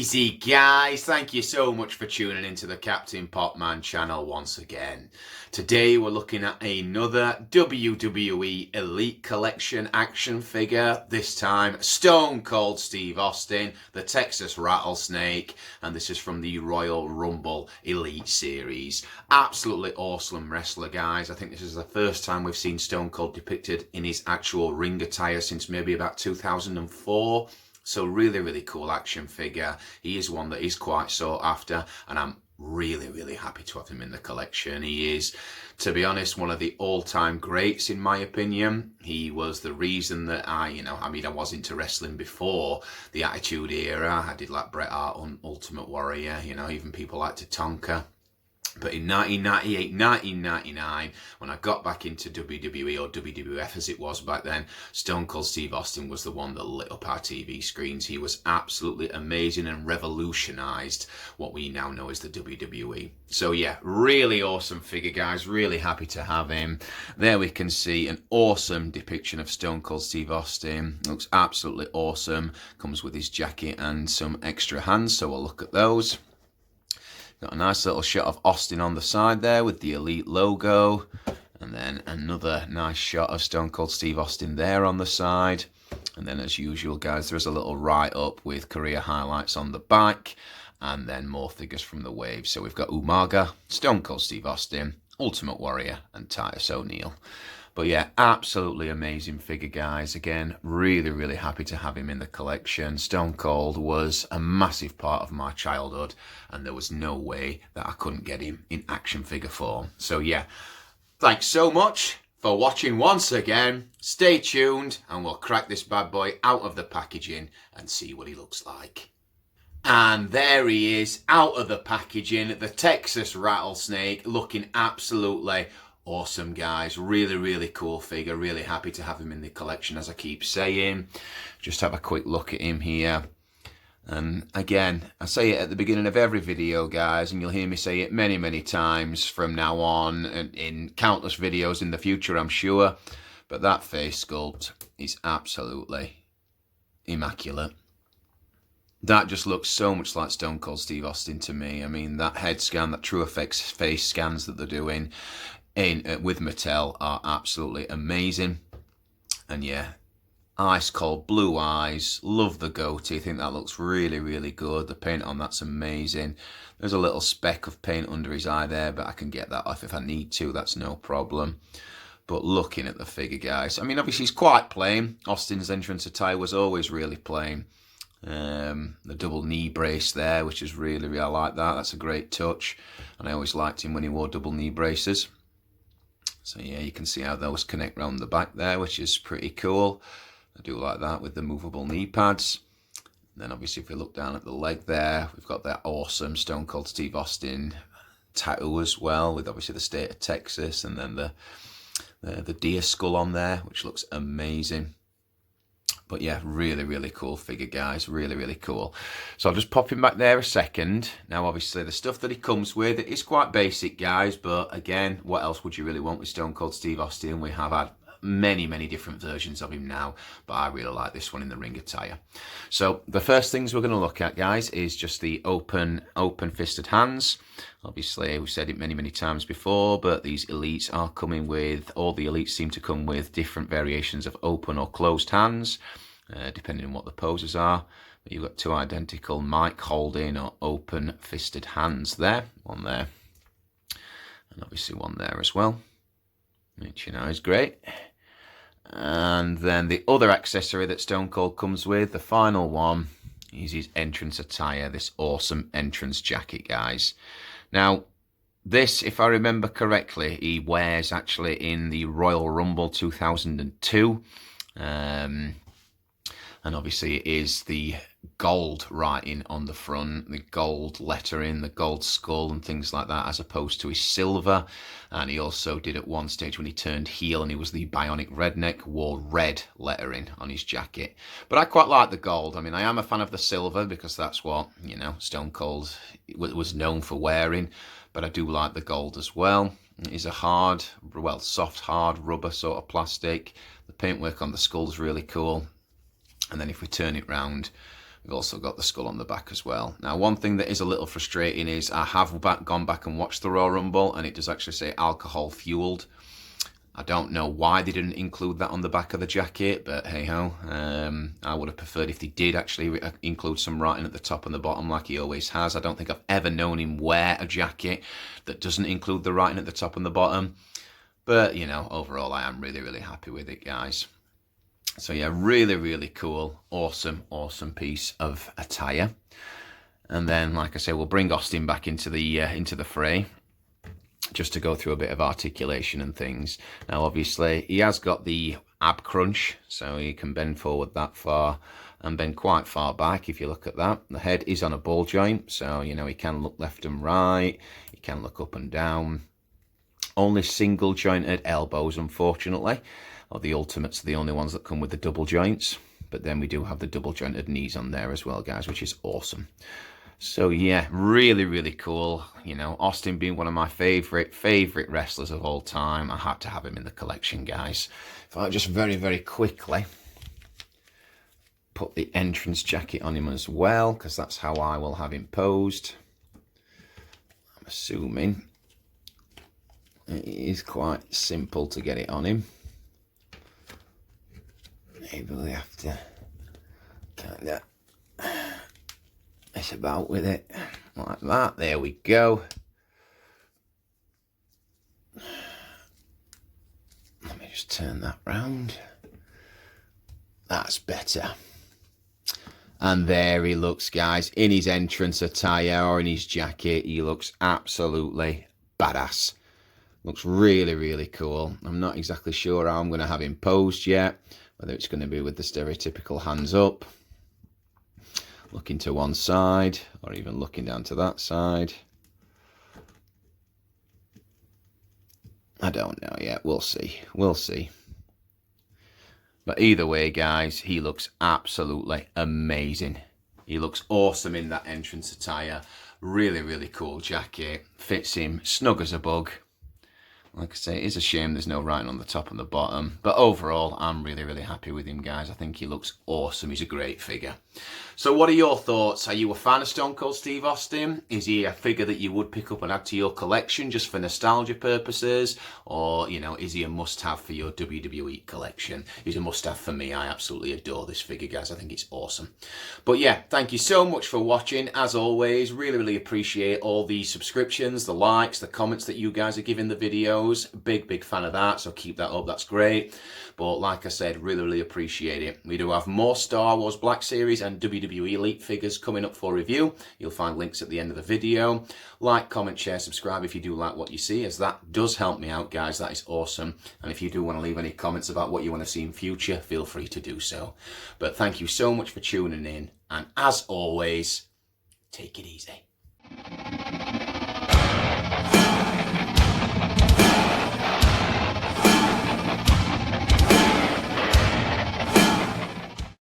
Easy guys, thank you so much for tuning into the Captain Popman channel once again. Today we're looking at another WWE Elite Collection action figure, this time Stone Cold Steve Austin, the Texas Rattlesnake, and this is from the Royal Rumble Elite series. Absolutely awesome wrestler, guys. I think this is the first time we've seen Stone Cold depicted in his actual ring attire since maybe about 2004. So really cool action figure. He is one that is quite sought after, and I'm really happy to have him in the collection. He is, to be honest, one of the all-time greats in my opinion. He was the reason that I was into wrestling before the Attitude Era. I did like Bret Hart on Ultimate Warrior, even people like Tatanka. But in 1998, 1999, when I got back into WWE or WWF as it was back then, Stone Cold Steve Austin was the one that lit up our TV screens. He was absolutely amazing and revolutionized what we now know as the WWE. So yeah, really awesome figure, guys. Really happy to have him. There we can see an awesome depiction of Stone Cold Steve Austin. Looks absolutely awesome. Comes with his jacket and some extra hands, so we'll look at those. Got a nice little shot of Austin on the side there with the Elite logo. And then another nice shot of Stone Cold Steve Austin there on the side. And then as usual, guys, there's a little write-up with career highlights on the back. And then more figures from the wave. So we've got Umaga, Stone Cold Steve Austin, Ultimate Warrior, and Titus O'Neil. But yeah, absolutely amazing figure, guys. Again, really happy to have him in the collection. Stone Cold was a massive part of my childhood, and there was no way that I couldn't get him in action figure form. So yeah, thanks so much for watching once again. Stay tuned, and we'll crack this bad boy out of the packaging and see what he looks like. And there he is, out of the packaging, the Texas Rattlesnake, looking absolutely awesome, guys. Really cool figure. Really happy to have him in the collection, as I keep saying. Just have a quick look at him here. And again, I say it at the beginning of every video, guys, and you'll hear me say it many times from now on and in countless videos in the future, I'm sure. But that face sculpt is absolutely immaculate. That just looks so much like Stone Cold Steve Austin to me. I mean, that head scan, that True Effects face scans that they're doing with Mattel are absolutely amazing. And yeah, ice cold blue eyes. Love the goatee. I think that looks really good. The paint on that's amazing. There's a little speck of paint under his eye there, but I can get that off if I need to. That's no problem. But looking at the figure, guys, I mean, obviously he's quite plain. Austin's entrance attire was always really plain. The double knee brace there, which is really I like that. That's a great touch, and I always liked him when he wore double knee braces. So yeah, you can see how those connect around the back there, which is pretty cool. I do like that with the movable knee pads. And then obviously if we look down at the leg there, we've got that awesome Stone Cold Steve Austin tattoo as well, with obviously the state of Texas, and then the deer skull on there, which looks amazing. But yeah, really cool figure, guys. Really cool. So I'll just pop him back there a second. Now, obviously, the stuff that he comes with is quite basic, guys. But again, what else would you really want with Stone Cold Steve Austin? We have had many different versions of him now, but I really like this one in the ring attire. So the first things we're going to look at, guys, is just the open fisted hands. Obviously, we've said it many times before, but these elites are coming with, all the elites seem to come with different variations of open or closed hands, depending on what the poses are. But you've got two identical mic holding or open fisted hands there, one there, and obviously one there as well, which is great. And then the other accessory that Stone Cold comes with, the final one, is his entrance attire, this awesome entrance jacket, guys. Now, this, if I remember correctly, he wears actually in the Royal Rumble 2002. And obviously it is the gold writing on the front, the gold lettering, the gold skull and things like that, as opposed to his silver. And he also did at one stage when he turned heel and he was the Bionic Redneck, wore red lettering on his jacket. But I quite like the gold. I mean, I am a fan of the silver because that's what, Stone Cold was known for wearing. But I do like the gold as well. It is a soft, hard rubber sort of plastic. The paintwork on the skull is really cool. And then if we turn it round, We've also got the skull on the back as well. Now, one thing that is a little frustrating is I have gone back and watched the Royal Rumble, and it does actually say alcohol fueled. I don't know why they didn't include that on the back of the jacket, but hey ho. I would have preferred if they did actually include some writing at the top and the bottom like he always has. I don't think I've ever known him wear a jacket that doesn't include the writing at the top and the bottom. But, you know, overall I am really, really happy with it, guys. So yeah, really, really cool, awesome, awesome piece of attire. And then, like I say, we'll bring Austin back into the fray, just to go through a bit of articulation and things. Now, obviously, he has got the ab crunch, so he can bend forward that far and bend quite far back, if you look at that. The head is on a ball joint, so, you know, he can look left and right, he can look up and down. Only single jointed elbows, unfortunately. Or the Ultimates are the only ones that come with the double joints. But then we do have the double jointed knees on there as well, guys, which is awesome. So yeah, really, really cool. You know, Austin being one of my favorite wrestlers of all time. I had to have him in the collection, guys. If I just very, very quickly put the entrance jacket on him as well, because that's how I will have him posed. I'm assuming it is quite simple to get it on him. Maybe we have to kind of mess about with it like that. There we go. Let me just turn that round. That's better. And there he looks, guys, in his entrance attire or in his jacket. He looks absolutely badass. Looks really, really cool. I'm not exactly sure how I'm going to have him posed yet. Whether it's going to be with the stereotypical hands up, looking to one side, or even looking down to that side. I don't know yet. We'll see. We'll see. But either way, guys, he looks absolutely amazing. He looks awesome in that entrance attire. Really, really cool jacket. Fits him snug as a bug. Like I say, it is a shame there's no writing on the top and the bottom. But overall, I'm really, really happy with him, guys. I think he looks awesome. He's a great figure. So what are your thoughts? Are you a fan of Stone Cold Steve Austin? Is he a figure that you would pick up and add to your collection just for nostalgia purposes? Or, you know, is he a must-have for your WWE collection? He's a must-have for me. I absolutely adore this figure, guys. I think it's awesome. But yeah, thank you so much for watching. As always, really, really appreciate all the subscriptions, the likes, the comments that you guys are giving the videos. Big fan of that, so keep that up. That's great. But like I said, really, really appreciate it. We do have more Star Wars Black Series and WWE Elite figures coming up for review. You'll find links at the end of the video. Like, comment, share, subscribe if you do like what you see, as that does help me out, guys. That is awesome. And if you do want to leave any comments about what you want to see in future, feel free to do so. But thank you so much for tuning in. And as always, take it easy.